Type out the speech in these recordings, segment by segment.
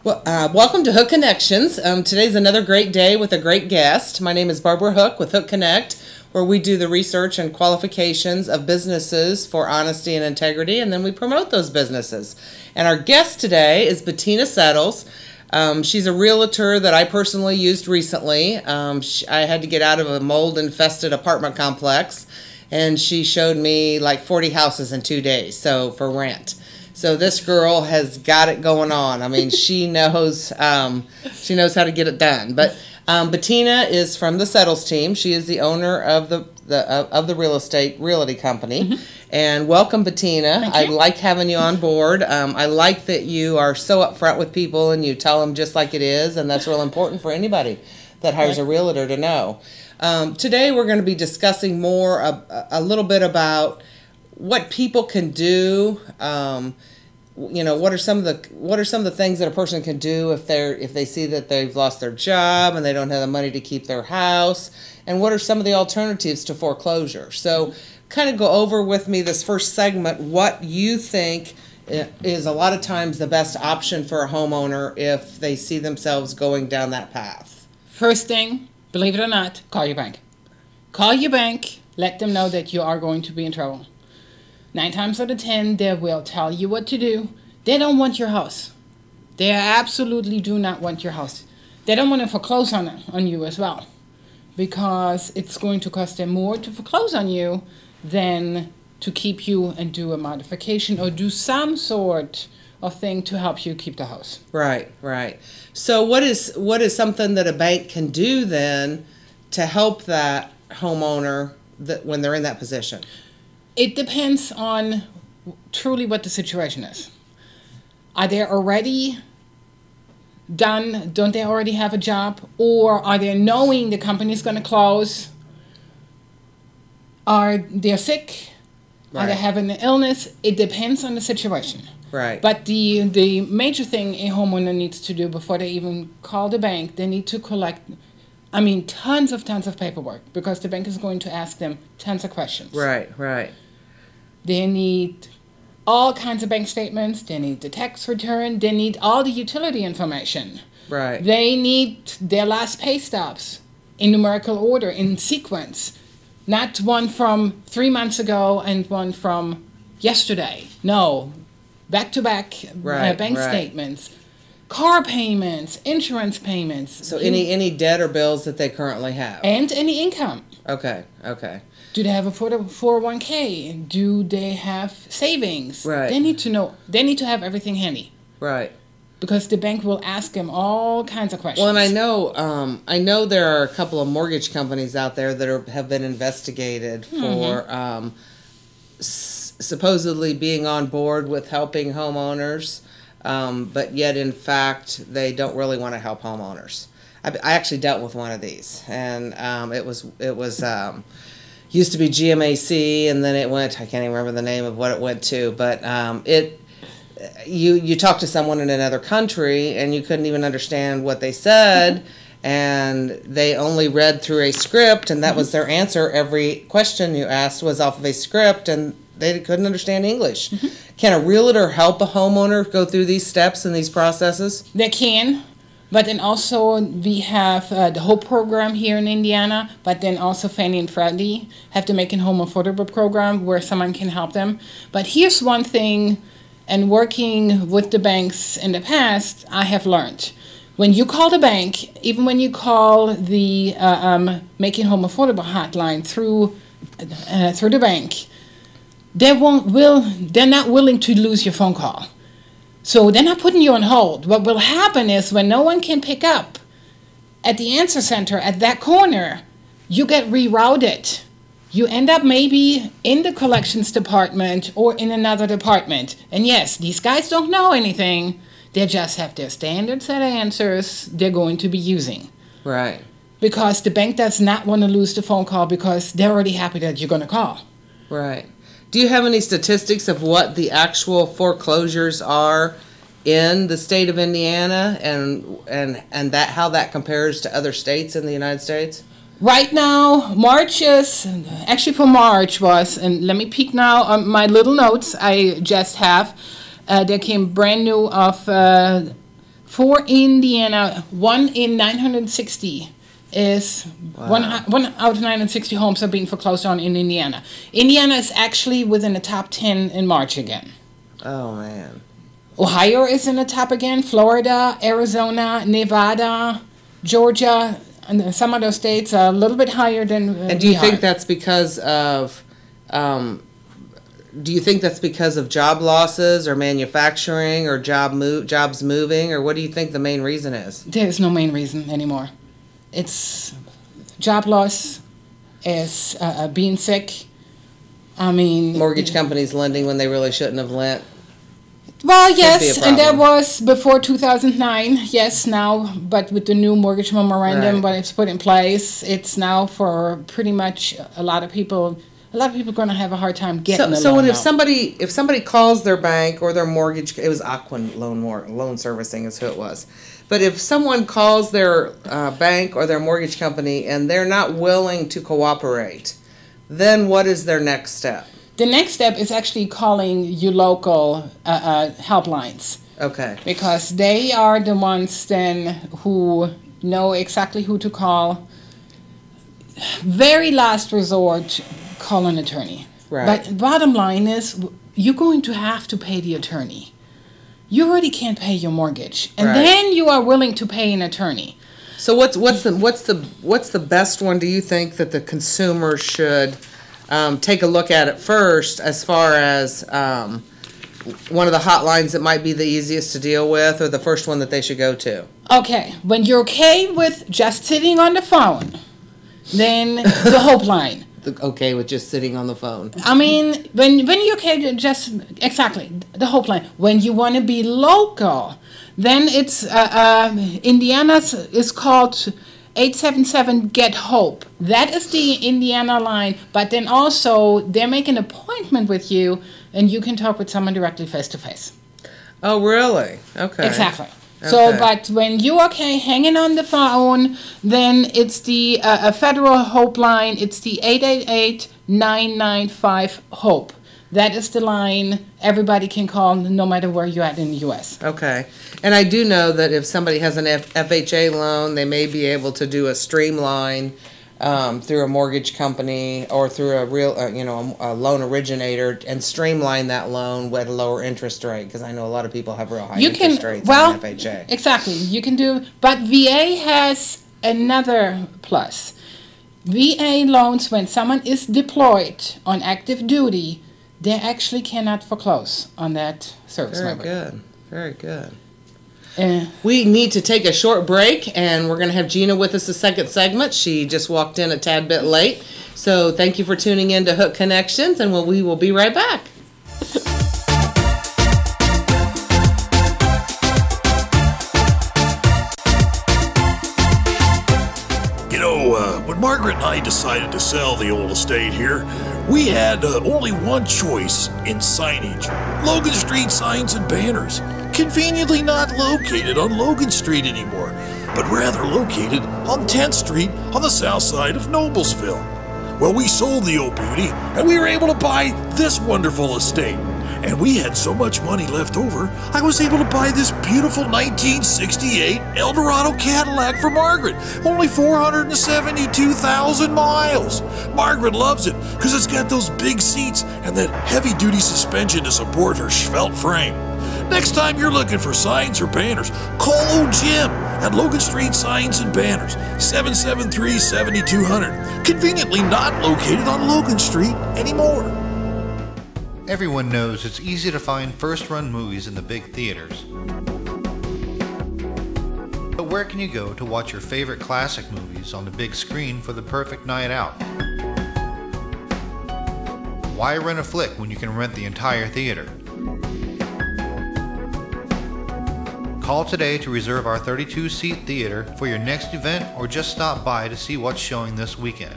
Well, welcome to Hook Connections. Today's another great day with a great guest. My name is Barbara Hook with Hook Connect, where we do the research and qualifications of businesses for honesty and integrity, and then we promote those businesses. And our guest today is Bettina Settles. She's a realtor that I personally used recently. I had to get out of a mold-infested apartment complex, and she showed me like 40 houses in 2 days, so for rent. So this girl has got it going on. I mean, she knows how to get it done. But Bettina is from the Settles team. She is the owner of the real estate realty company. Mm-hmm. And welcome, Bettina. I like having you on board. I like that you are so upfront with people and you tell them just like it is, and that's real important for anybody that hires a realtor to know. Today we're going to be discussing more a little bit about what people can do. What are some of the things that a person can do if they see that they've lost their job and they don't have the money to keep their house, and what are some of the alternatives to foreclosure? So kind of go over with me this first segment what you think is a lot of times the best option for a homeowner if they see themselves going down that path. First thing, believe it or not, call your bank. Call your bank, let them know that you are going to be in trouble. 9 times out of 10, they will tell you what to do. They don't want your house. They absolutely do not want your house. They don't want to foreclose on you as well, because it's going to cost them more to foreclose on you than to keep you and do a modification or do some sort of thing to help you keep the house. Right, right. So what is something that a bank can do then to help that homeowner when they're in that position? It depends on truly what the situation is. Are they already done? Don't they already have a job? Or are they knowing the company is going to close? Are they sick? Right. Are they having an illness? It depends on the situation. Right. But the major thing a homeowner needs to do before they even call the bank, they need to collect tons of paperwork, because the bank is going to ask them tons of questions. Right, right. They need all kinds of bank statements. They need the tax return. They need all the utility information. Right. They need their last pay stubs in numerical order, in sequence. Not one from 3 months ago and one from yesterday. No, back-to-back bank statements. Car payments, insurance payments. So any debt or bills that they currently have. And any income. Okay, okay. Do they have a 401k? Do they have savings? Right. They need to know. They need to have everything handy. Right. Because the bank will ask them all kinds of questions. Well, and I know there are a couple of mortgage companies out there that have been investigated for supposedly being on board with helping homeowners, but yet in fact they don't really want to help homeowners. I actually dealt with one of these, and it was used to be GMAC, and then it went, I can't even remember the name of what it went to, but you talked to someone in another country and you couldn't even understand what they said, and they only read through a script, and that was their answer. Every question you asked was off of a script, and they couldn't understand English. Can a realtor help a homeowner go through these steps and these processes? They can. But then also we have the HOPE program here in Indiana, but then also Fannie and Freddie have the Making Home Affordable program where someone can help them. But here's one thing, and working with the banks in the past, I have learned. When you call the bank, even when you call the Making Home Affordable hotline through the bank, they're not willing to lose your phone call. So they're not putting you on hold. What will happen is when no one can pick up at the answer center at that corner, you get rerouted. You end up maybe in the collections department or in another department. And yes, these guys don't know anything. They just have their standard set of answers they're going to be using. Right. Because the bank does not want to lose the phone call, because they're already happy that you're going to call. Right. Do you have any statistics of what the actual foreclosures are in the state of Indiana, and that how that compares to other states in the United States? Right now, March was, and let me peek now on my little notes I just have. They came brand new of For Indiana, 1 in 960 is one out of 960 homes are being foreclosed on in Indiana. Indiana is actually within the top 10 in March again. Oh, man. Ohio is in the top again. Florida, Arizona, Nevada, Georgia, and some of those states are a little bit higher than And do you think that's because of job losses or manufacturing or jobs moving, or what do you think the main reason is? There's no main reason anymore. It's job loss, is being sick. I mean, Mortgage companies lending when they really shouldn't have lent. Well, yes, and that was before 2009. Yes, now, but with the new mortgage memorandum, when it's put in place, it's now for pretty much a lot of people. A lot of people are going to have a hard time getting a loan. So, if somebody calls their bank or their mortgage, it was Aquin Loan Servicing is who it was. But if someone calls their bank or their mortgage company and they're not willing to cooperate, then what is their next step? The next step is actually calling your local helplines. Okay. Because they are the ones then who know exactly who to call. Very last resort, call an attorney. Right. But bottom line is, you're going to have to pay the attorney. You already can't pay your mortgage, and then you are willing to pay an attorney. So what's the best one? Do you think that the consumer should take a look at it first, as far as one of the hotlines that might be the easiest to deal with, or the first one that they should go to? Okay, when you're okay with just sitting on the phone, then the Hope line. Okay with just sitting on the phone. I mean, when you're okay to just, exactly, the Hope line. When you want to be local, then it's, Indiana's is called 877-GET-HOPE. That is the Indiana line, but then also they make an appointment with you, and you can talk with someone directly face-to-face. Oh, really? Okay. Exactly. So, but when you're okay hanging on the phone, then it's the federal Hope line. It's the 888-995-HOPE. That is the line everybody can call no matter where you're at in the U.S. Okay. And I do know that if somebody has an FHA loan, they may be able to do a streamline through a mortgage company or through a real, a loan originator, and streamline that loan with a lower interest rate, because I know a lot of people have real high interest rates on FHA. Exactly. You can do, but VA has another plus. VA loans, when someone is deployed on active duty, they actually cannot foreclose on that service member. Very good. Very good. We need to take a short break, and we're going to have Gina with us the second segment. She just walked in a tad bit late. So thank you for tuning in to Hook Connections, and we will be right back. When Margaret and I decided to sell the old estate here, we had only one choice in signage: Logan Street signs and banners. Conveniently not located on Logan Street anymore, but rather located on 10th Street on the south side of Noblesville. Well, we sold the old beauty, and we were able to buy this wonderful estate. And we had so much money left over, I was able to buy this beautiful 1968 Eldorado Cadillac for Margaret. Only 472,000 miles. Margaret loves it because it's got those big seats and that heavy-duty suspension to support her svelte frame. Next time you're looking for signs or banners, call old Jim at Logan Street Signs and Banners, 773-7200. Conveniently not located on Logan Street anymore. Everyone knows it's easy to find first-run movies in the big theaters. But where can you go to watch your favorite classic movies on the big screen for the perfect night out? Why rent a flick when you can rent the entire theater? Call today to reserve our 32-seat theater for your next event, or just stop by to see what's showing this weekend.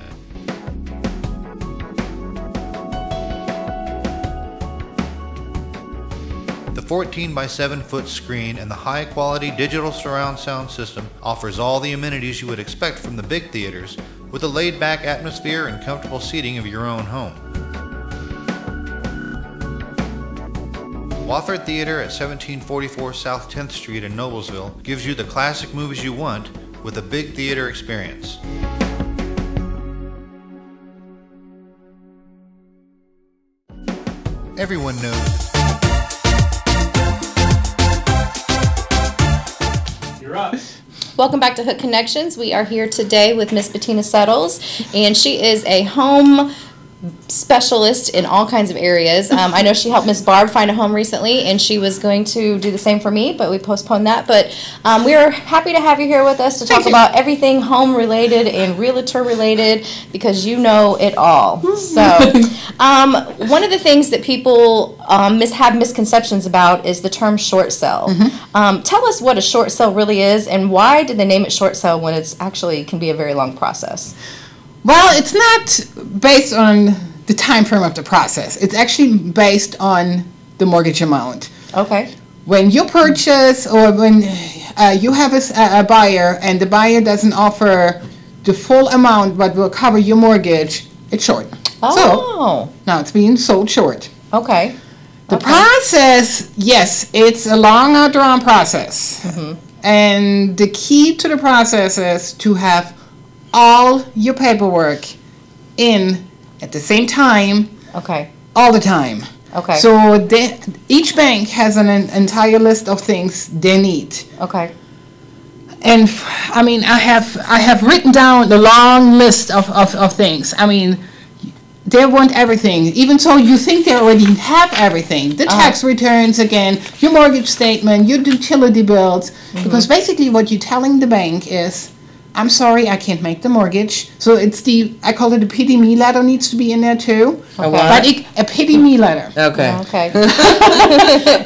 The 14 by 7 foot screen and the high quality digital surround sound system offers all the amenities you would expect from the big theaters, with a laid back atmosphere and comfortable seating of your own home. Wofford Theater at 1744 South 10th Street in Noblesville gives you the classic movies you want with a big theater experience. Everyone knows. You're up. Welcome back to Hook Connections. We are here today with Miss Bettina Settles, and she is a home specialist in all kinds of areas. I know she helped Miss Barb find a home recently, and she was going to do the same for me, but we postponed that. But we are happy to have you here with us to talk about everything home related and realtor related, because you know it all. So one of the things that people have misconceptions about is the term short sale. Tell us what a short sale really is, and why did they name it short sale when it's actually can be a very long process? Well, it's not based on the time frame of the process. It's actually based on the mortgage amount. Okay. When you purchase, or when you have a buyer and the buyer doesn't offer the full amount but will cover your mortgage, it's short. Oh. So now it's being sold short. Okay. The process, yes, it's a long, drawn process. And the key to the process is to have all your paperwork in at the same time. Okay. All the time. Okay. So each bank has an entire list of things they need. Okay. And I mean, I have written down the long list of things. I mean, they want everything. Even so, you think they already have everything. The tax returns, again, your mortgage statement, your utility bills. Because basically what you're telling the bank is, I'm sorry, I can't make the mortgage. So it's I call it a pity me letter needs to be in there too. Okay. But a pity me letter. Okay. Okay.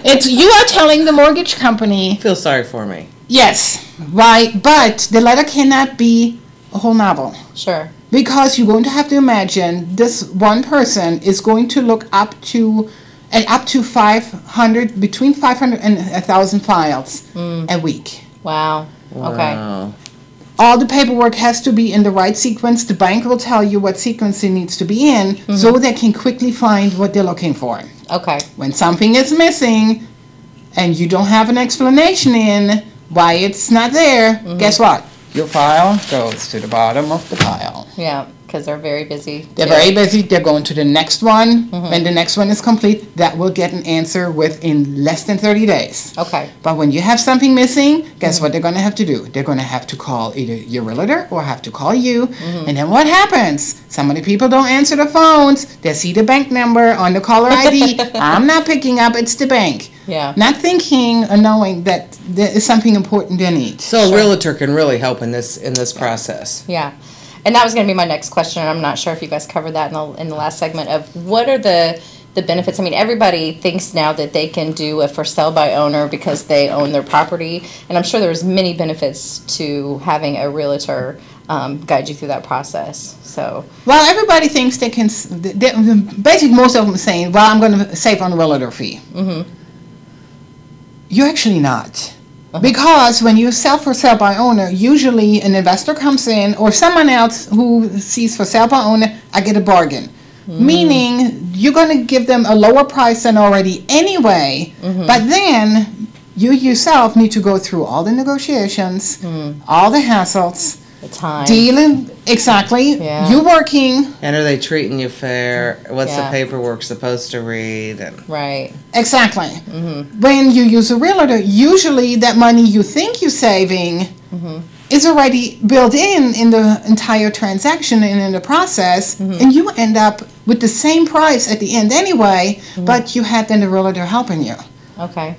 It's you are telling the mortgage company, Feel sorry for me. yes, right, but the letter cannot be a whole novel. Sure. Because you're going to have to imagine this one person is going to look up to 500, between 500 and 1,000 files a week. Wow. Okay. Wow. All the paperwork has to be in the right sequence. The bank will tell you what sequence it needs to be in so they can quickly find what they're looking for. Okay. When something is missing and you don't have an explanation in why it's not there, guess what? Your file goes to the bottom of the pile. Yeah, because they're very busy. They're very busy. They're going to the next one. When the next one is complete, that will get an answer within less than 30 days. Okay. But when you have something missing, guess what they're going to have to do? They're going to have to call either your realtor or have to call you. And then what happens? Some of the people don't answer the phones. They see the bank number on the caller ID. I'm not picking up. It's the bank. Yeah. Not thinking or knowing that there is something important they need. So a realtor can really help in this process. Yeah. And that was going to be my next question, and I'm not sure if you guys covered that in the last segment of what are the benefits. I mean, everybody thinks now that they can do a for sale by owner because they own their property, and I'm sure there's many benefits to having a realtor guide you through that process. So, well, everybody thinks they can. Basically, most of them are saying, "Well, I'm going to save on the realtor fee." You're actually not. Because when you sell for sale by owner, usually an investor comes in or someone else who sees for sale by owner, I get a bargain. Meaning you're going to give them a lower price than already anyway, but then you yourself need to go through all the negotiations, all the hassles, the time. dealing, exactly, Yeah. you're working. And are they treating you fair? What's Yeah. the paperwork supposed to read? And Right. Exactly. When you use a realtor, usually that money you think you're saving is already built in the entire transaction and in the process, and you end up with the same price at the end anyway, but you had then the realtor helping you. Okay.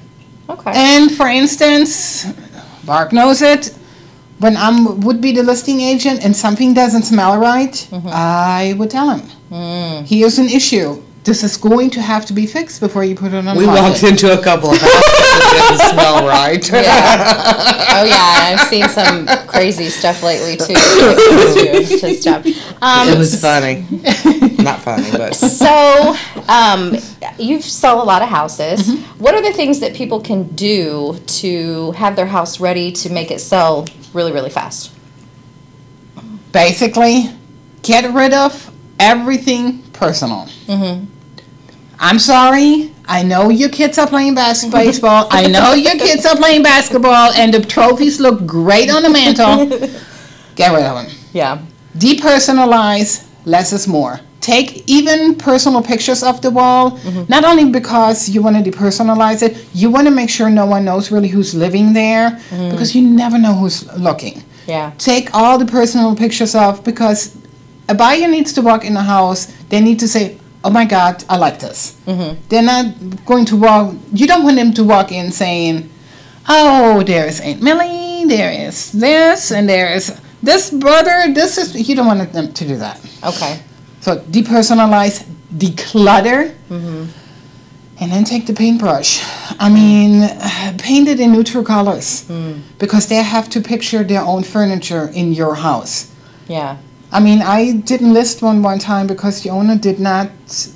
Okay. And for instance, Barb knows it, when I would be the listing agent and something doesn't smell right, I would tell him, here's an issue. This is going to have to be fixed before you put it on the we market. walked into a couple of houses that didn't smell right. Yeah. Oh yeah, I've seen some crazy stuff lately too. To stuff. It was funny. Not funny, but So, you sell a lot of houses. What are the things that people can do to have their house ready to make it sell really, really fast? Basically, get rid of everything personal. I'm sorry. I know your kids are playing baseball. I know your kids are playing basketball, and the trophies look great on the mantle. Get rid of them. Yeah. Depersonalize. Less is more. Take even personal pictures of the wall, not only because you want to depersonalize it, you want to make sure no one knows really who's living there, because you never know who's looking. Yeah. Take all the personal pictures off, because a buyer needs to walk in the house, they need to say, oh my God, I like this. They're not going to walk, you don't want them to walk in saying, oh, there is Aunt Millie, there is this, and there is this brother, this is, you don't want them to do that. Okay. So depersonalize, declutter, and then take the paintbrush. I mean, paint it in neutral colors, because they have to picture their own furniture in your house. Yeah. I mean, I didn't list one time because the owner did not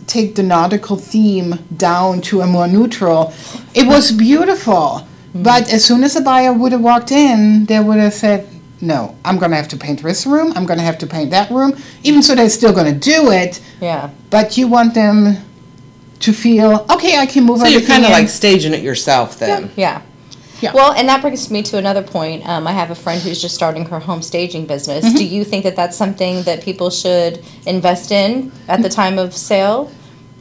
take the nautical theme down to a more neutral. It was beautiful, but as soon as a buyer would have walked in, they would have said, no, I'm going to have to paint this room, I'm going to have to paint that room, even so they're still going to do it. Yeah. But you want them to feel, okay, I can move So everything you're kind of in. like staging it yourself then. Yeah. Yeah. Well, and that brings me to another point. I have a friend who's just starting her home staging business. Do you think that that's something that people should invest in at the time of sale?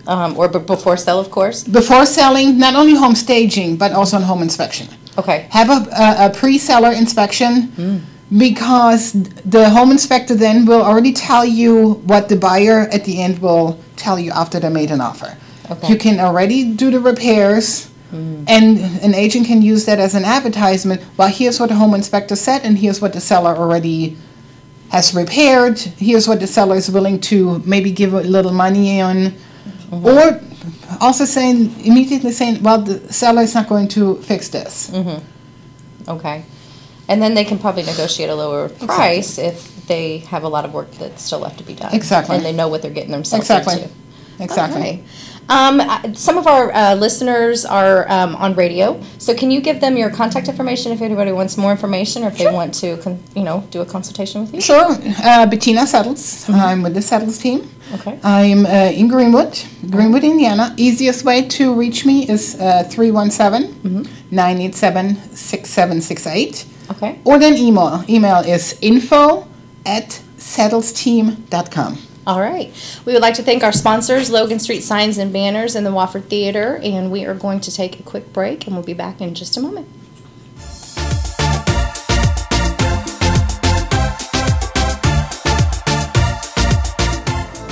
Or before sale, of course? Before selling, not only home staging, but also on home inspection. Okay. Have a pre-seller inspection, because the home inspector then will already tell you what the buyer at the end will tell you after they made an offer. Okay. You can already do the repairs, and an agent can use that as an advertisement. Well, here's what the home inspector said, and here's what the seller already has repaired. Here's what the seller is willing to maybe give a little money on. Or also immediately saying, well, the seller is not going to fix this. Okay. And then they can probably negotiate a lower price if they have a lot of work that's still left to be done. Exactly. And they know what they're getting themselves Exactly. into. Exactly. Okay. Some of our listeners are on radio, so can you give them your contact information if anybody wants more information, or if they want to, do a consultation with you? Sure. Bettina Settles. I'm with the Settles team. Okay. I'm in Greenwood, Indiana. Easiest way to reach me is 317-987-6768. Okay. Or then email. Email is info@settlesteam.com. All right. We would like to thank our sponsors, Logan Street Signs and Banners and the Wofford Theater, and we are going to take a quick break, and we'll be back in just a moment.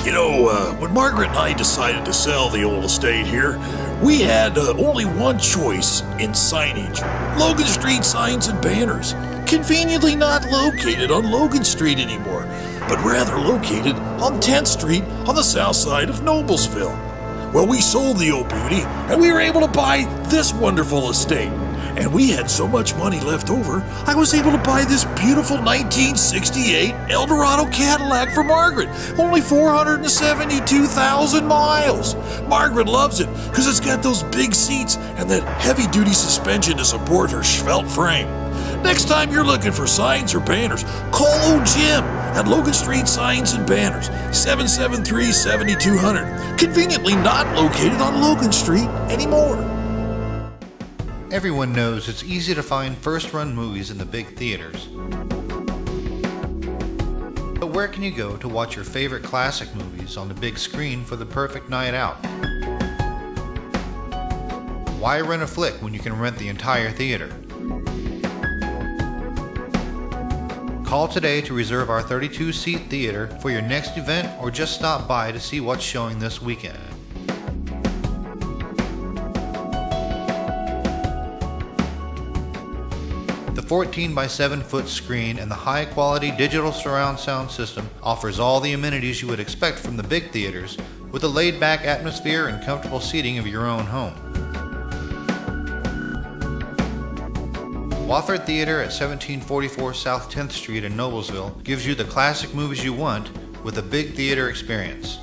You know, when Margaret and I decided to sell the old estate here, we had only one choice in signage. Logan Street Signs and Banners. Conveniently not located on Logan Street anymore, but rather located on 10th Street on the south side of Noblesville. Well, we sold the old beauty, and we were able to buy this wonderful estate. And we had so much money left over, I was able to buy this beautiful 1968 Eldorado Cadillac for Margaret. Only 472,000 miles. Margaret loves it because it's got those big seats and that heavy-duty suspension to support her svelte frame. Next time you're looking for signs or banners, call old Jim at Logan Street Signs and Banners, 773-7200. Conveniently not located on Logan Street anymore. Everyone knows it's easy to find first-run movies in the big theaters. But where can you go to watch your favorite classic movies on the big screen for the perfect night out? Why rent a flick when you can rent the entire theater? Call today to reserve our 32-seat theater for your next event, or just stop by to see what's showing this weekend. The 14 by 7 foot screen and the high quality digital surround sound system offers all the amenities you would expect from the big theaters, with a laid back atmosphere and comfortable seating of your own home. Wofford Theater at 1744 South 10th Street in Noblesville gives you the classic movies you want with a big theater experience.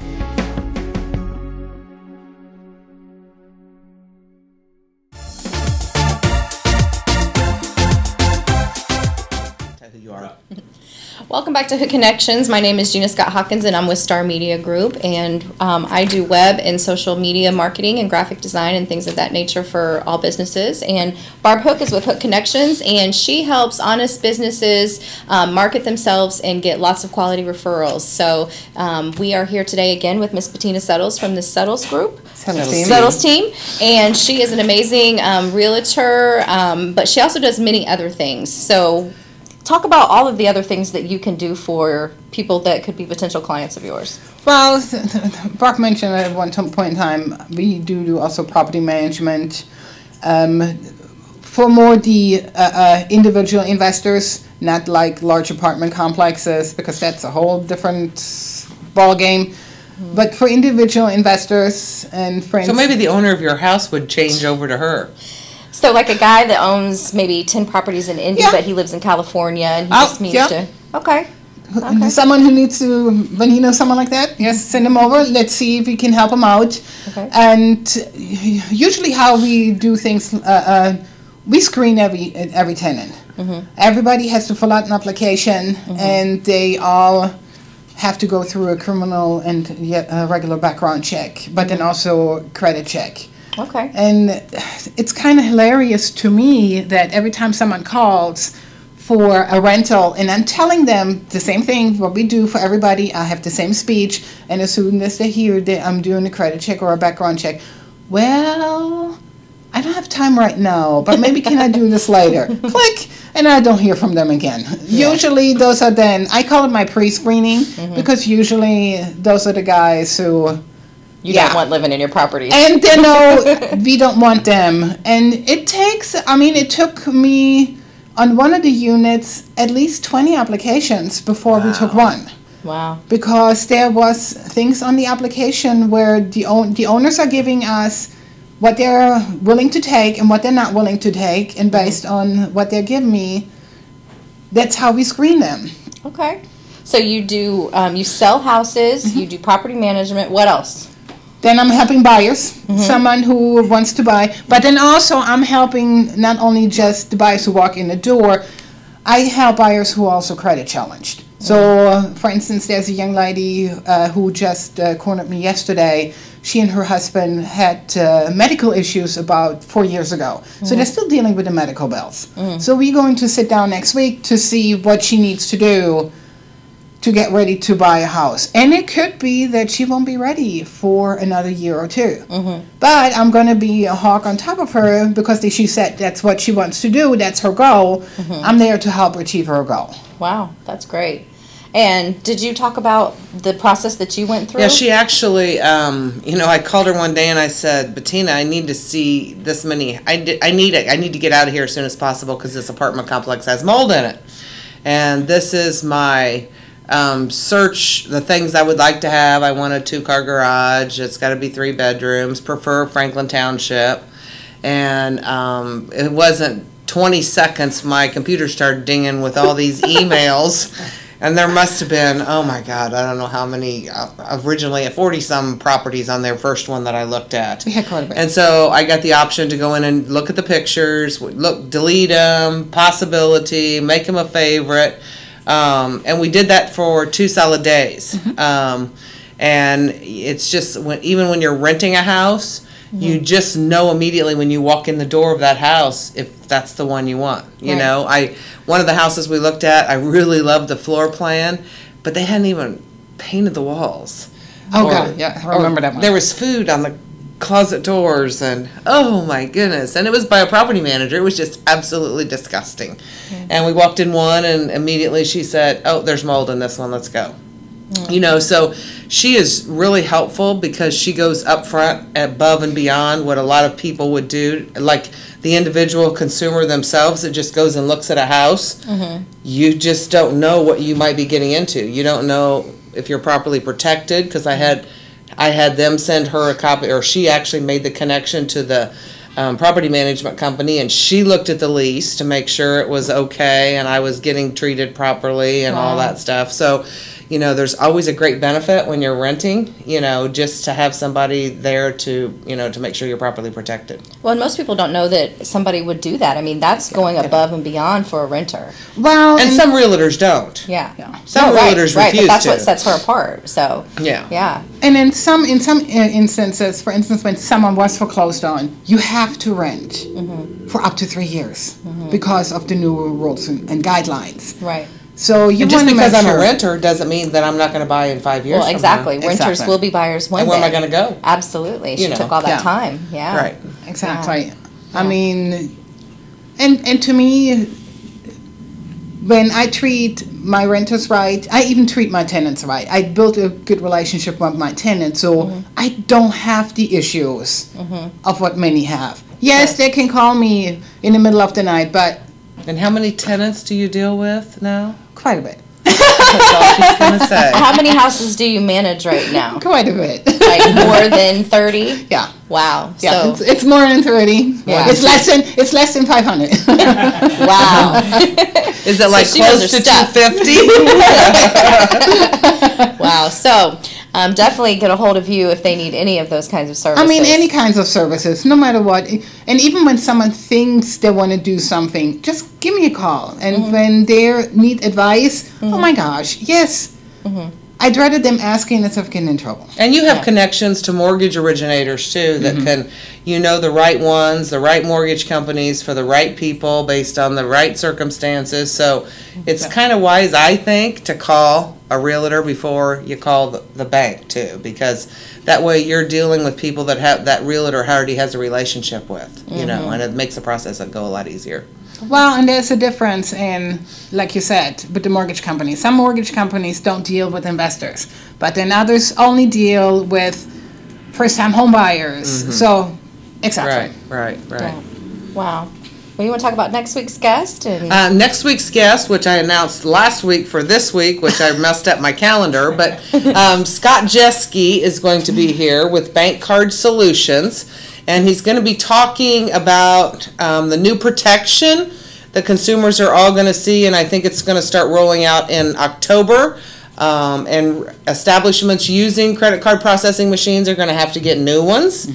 You are. Welcome back to Hood Connections. My name is Gina Scott Hawkins, and I'm with Star Media Group, and I do web and social media marketing and graphic design and things of that nature for all businesses. And Barb Hook is with Hook Connections, and she helps honest businesses market themselves and get lots of quality referrals. So we are here today again with Miss Bettina Settles from the Settles Group. Settles team, and she is an amazing realtor, but she also does many other things. So talk about all of the other things that you can do for people that could be potential clients of yours. Well, Brock mentioned at one point in time, we do also property management for more the individual investors, not like large apartment complexes, because that's a whole different ball game. But for individual investors and friends. So maybe the owner of your house would change over to her. So like a guy that owns maybe 10 properties in Indy, but he lives in California and he just needs to. Okay. Someone who needs to, when you know someone like that, yes, send them over. Let's see if we can help them out. Okay. And usually how we do things, we screen every tenant. Everybody has to fill out an application, and they all have to go through a criminal and a regular background check, but then also credit check. Okay. And it's kind of hilarious to me that every time someone calls for a rental, and I'm telling them the same thing, what we do for everybody, I have the same speech, and as soon as they hear that I'm doing a credit check or a background check, well, I don't have time right now, but maybe can I do this later? Click, and I don't hear from them again. Yeah. Usually those are then, I call it my pre-screening, because usually those are the guys who you don't want living in your property. And they know we don't want them. And it takes, it took me on one of the units at least 20 applications before we took one. Wow. Because there was things on the application where the owners are giving us what they're willing to take and what they're not willing to take, and based on what they give me, that's how we screen them. Okay. So you do, you sell houses, you do property management, what else? Then I'm helping buyers, someone who wants to buy. But then also I'm helping not only just the buyers who walk in the door, I help buyers who are also credit challenged. So, for instance, there's a young lady who just cornered me yesterday. She and her husband had medical issues about 4 years ago. So they're still dealing with the medical bills. So we're going to sit down next week to see what she needs to do to get ready to buy a house. And it could be that she won't be ready for another year or two. But I'm going to be a hawk on top of her because she said that's what she wants to do, that's her goal. I'm there to help her achieve her goal. Wow, that's great. And did you talk about the process that you went through? Yeah, she actually, I called her one day and I said, Bettina, I need to see this many, I need to get out of here as soon as possible because this apartment complex has mold in it. And this is my search, the things I would like to have. I want a 2-car garage. It's got to be 3 bedrooms, prefer Franklin Township. And it wasn't 20 seconds, my computer started dinging with all these emails. And there must have been, oh my God, I don't know how many, originally 40-some properties on their first one that I looked at. We had quite a bit. And so I got the option to go in and look at the pictures, delete them, possibility, make them a favorite. And we did that for 2 solid days. And it's just, even when you're renting a house, you just know immediately when you walk in the door of that house if that's the one you want. You know, one of the houses we looked at, I really loved the floor plan, but they hadn't even painted the walls. Oh, God, yeah, I remember that one. There was food on the closet doors, and oh my goodness, and it was by a property manager. It was just absolutely disgusting. And we walked in one, and immediately she said, oh, there's mold in this one, let's go. You know, so she is really helpful because she goes up front, above and beyond what a lot of people would do. Like the individual consumer themselves that just goes and looks at a house, you just don't know what you might be getting into. You don't know if you're properly protected, because I had them send her a copy, or she actually made the connection to the property management company, and she looked at the lease to make sure it was okay and I was getting treated properly and all that stuff. So, you know, there's always a great benefit when you're renting, you know, just to have somebody there to, you know, to make sure you're properly protected. Well, and most people don't know that somebody would do that. I mean, that's going above and beyond for a renter. Well, And some realtors don't. Yeah. Some realtors right, refuse but that's to. what sets her apart. So Yeah. and in some instances, for instance, when someone was foreclosed on, you have to rent for up to 3 years because of the new rules and guidelines. Right. So you And just want to because make I'm sure. a renter doesn't mean that I'm not going to buy in 5 years. Well, from exactly. now. Renters Exactly. will be buyers one And where day. am I going to go? Absolutely. She You know. took all that Yeah. time. Yeah. Right. Exactly. I mean, and to me, when I treat my renters right, I even treat my tenants right. I built a good relationship with my tenants, so I don't have the issues of what many have. Yes, they can call me in the middle of the night, but And how many tenants do you deal with now? quite a bit. That's all she's going to say. How many houses do you manage right now? Quite a bit. Like more than 30? Yeah. Wow. Yeah, So, it's more than 30. Yeah. It's less than 500. wow. Is it like she knows close her to stuff. 250? Wow. So, definitely get a hold of you if they need any of those kinds of services. I mean, any kinds of services, no matter what. And even when someone thinks they want to do something, just give me a call. And when they need advice, oh my gosh, yes. I'd rather them asking instead of getting in trouble. And you have connections to mortgage originators too that can, you know, the right ones, the right mortgage companies for the right people based on the right circumstances. So it's kind of wise, I think, to call a realtor before you call the bank too, because that way you're dealing with people that have that realtor already has a relationship with, you know, and it makes the process go a lot easier. Well, and there's a difference in, like you said, with the mortgage companies. Some mortgage companies don't deal with investors, but then others only deal with first-time home buyers. So, exactly. Right. Yeah. Wow. Well, you want to talk about next week's guest? And Next week's guest, which I announced last week for this week, which I messed up my calendar, but Scott Jeske is going to be here with Bank Card Solutions, and he's going to be talking about the new protection that consumers are all going to see, and I think it's going to start rolling out in October. And establishments using credit card processing machines are going to have to get new ones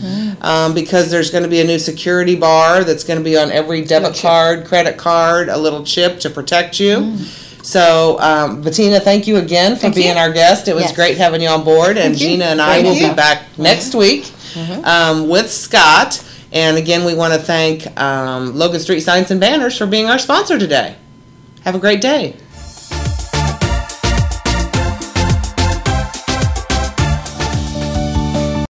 because there's going to be a new security bar that's going to be on every debit card, credit card, a little chip to protect you. So, Bettina, thank you again for being our guest. It was great having you on board, and Gina and I will be back next week with Scott. And again, we want to thank Logan Street Signs and Banners for being our sponsor today. Have a great day.